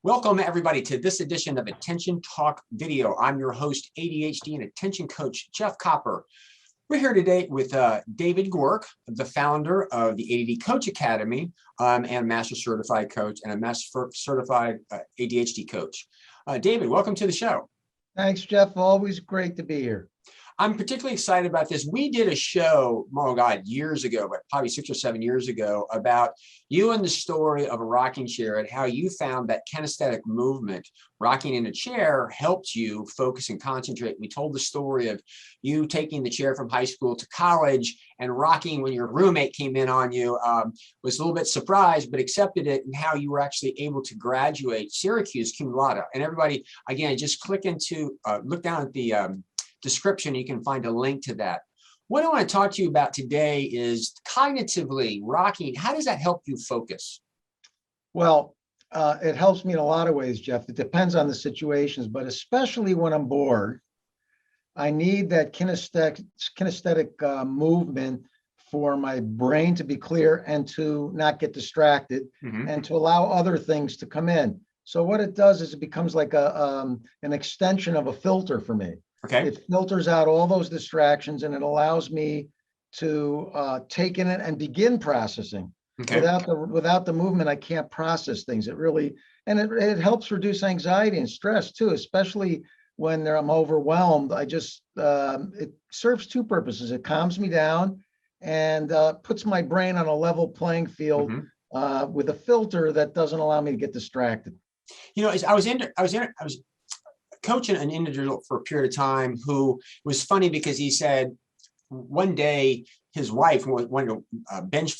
Welcome everybody to this edition of Attention Talk Video. I'm your host, ADHD and Attention Coach, Jeff Copper. We're here today with David Gork, the founder of the ADD Coach Academy, and a Master Certified Coach and a Master Certified ADHD Coach. David, welcome to the show. Thanks, Jeff. Always great to be here. I'm particularly excited about this. We did a show, oh God, years ago, but probably 6 or 7 years ago, about you and the story of a rocking chair and how you found that kinesthetic movement, rocking in a chair, helped you focus and concentrate. We told the story of you taking the chair from high school to college and rocking when your roommate came in on you, was a little bit surprised, but accepted it, and how you were actually able to graduate Syracuse cum laude. And everybody, again, just click into, look down at the description, you can find a link to that. What I want to talk to you about today is cognitively rocking. How does that help you focus? Well, it helps me in a lot of ways, Jeff. It depends on the situations, but especially when I'm bored, I need that kinesthetic movement for my brain to be clear and to not get distracted and to allow other things to come in. So what it does is it becomes like an extension of a filter for me. Okay. It filters out all those distractions and it allows me to take in it and begin processing. Okay. Without the movement, I can't process things. It helps reduce anxiety and stress too, especially when I'm overwhelmed. It serves two purposes. It calms me down and puts my brain on a level playing field with a filter that doesn't allow me to get distracted. You know, I was coaching an individual for a period of time who was funny because he said one day his wife wanted to binge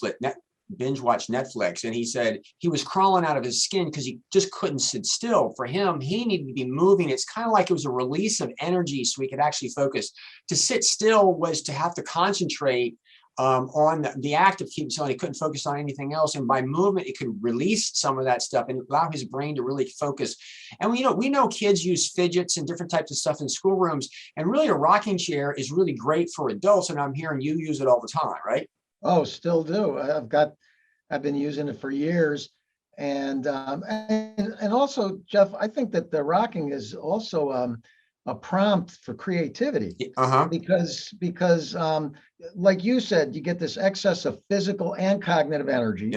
watch Netflix, and he said he was crawling out of his skin because he just couldn't sit still. For him, he needed to be moving. It's kind of like it was a release of energy so he could actually focus. To sit still was to have to concentrate on the act of keeping still, and he couldn't focus on anything else. And by movement, it could release some of that stuff and allow his brain to really focus. And we know kids use fidgets and different types of stuff in schoolrooms, and really a rocking chair is really great for adults. And I'm hearing you use it all the time, right? Oh, still do. I've been using it for years. And also, Jeff, I think that the rocking is also a prompt for creativity, because like you said, you get this excess of physical and cognitive energy,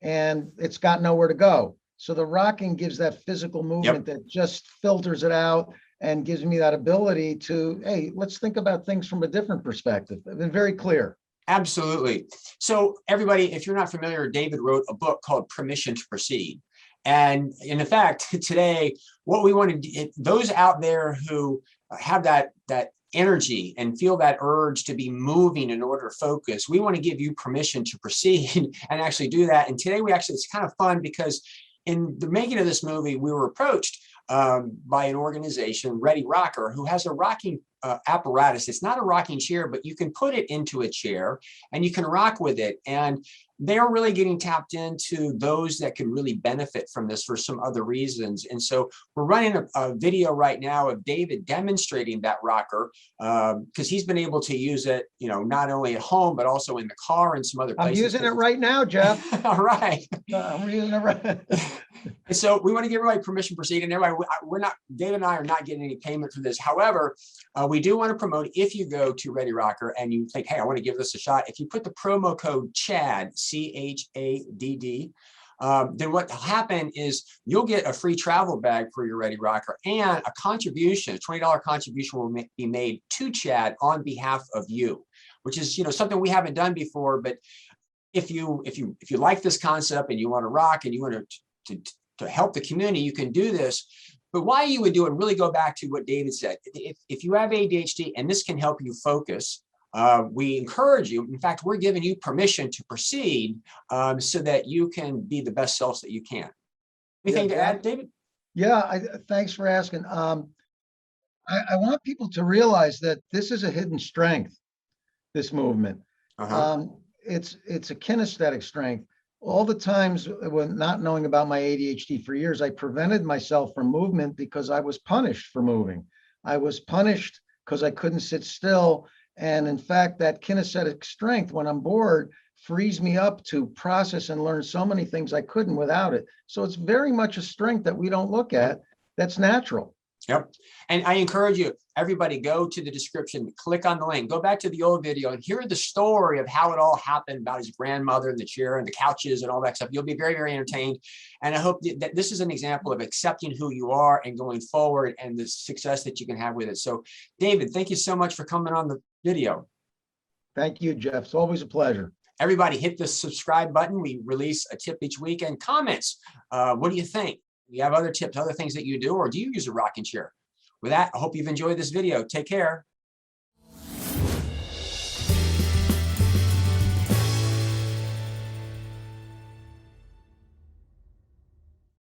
and it's got nowhere to go. So the rocking gives that physical movement that just filters it out and gives me that ability to, hey, let's think about things from a different perspective. I've been very clear. Absolutely. So everybody, if you're not familiar, David wrote a book called Permission to Proceed. And in fact, today, what we want to do, those out there who have that energy and feel that urge to be moving in order to focus, we want to give you permission to proceed and actually do that. And today it's kind of fun because in the making of this movie, we were approached by an organization, Ready Rocker, who has a rocking apparatus. It's not a rocking chair, but you can put it into a chair and you can rock with it. And they're really getting tapped into those that can really benefit from this for some other reasons. And so we're running a video right now of David demonstrating that rocker because he's been able to use it, not only at home, but also in the car and some other places. I'm using it right now, Jeff. All right. I'm using it right. And so we want to give everybody permission to proceed. And everybody, David and I are not getting any payment for this. However, we do want to promote, if you go to Ready Rocker and you think, hey, I want to give this a shot, if you put the promo code CHADD, CHADD, then what will happen is you'll get a free travel bag for your Ready Rocker, and a contribution, a $20 contribution will be made to CHADD on behalf of you, which is something we haven't done before. But if you like this concept and you want to rock and you want to help the community, you can do this. But why you would do it, really go back to what David said. If you have ADHD and this can help you focus, we encourage you. In fact, we're giving you permission to proceed so that you can be the best selves that you can. Anything to add, David? Yeah, thanks for asking. I want people to realize that this is a hidden strength, this movement. It's a kinesthetic strength. All the times when not knowing about my ADHD for years, I prevented myself from movement because I was punished for moving. I was punished because I couldn't sit still. And in fact, that kinesthetic strength, when I'm bored, frees me up to process and learn so many things I couldn't without it. So it's very much a strength that we don't look at. That's natural. Yep. And I encourage you, everybody, go to the description, click on the link, go back to the old video and hear the story of how it all happened about his grandmother and the chair and the couches and all that stuff. You'll be very, very entertained. And I hope that this is an example of accepting who you are and going forward and the success that you can have with it. So, David, thank you so much for coming on the video. Thank you, Jeff. It's always a pleasure. Everybody, hit the subscribe button. We release a tip each week, and comments. What do you think? Do you have other tips, other things that you do, or do you use a rocking chair? With that, I hope you've enjoyed this video. Take care.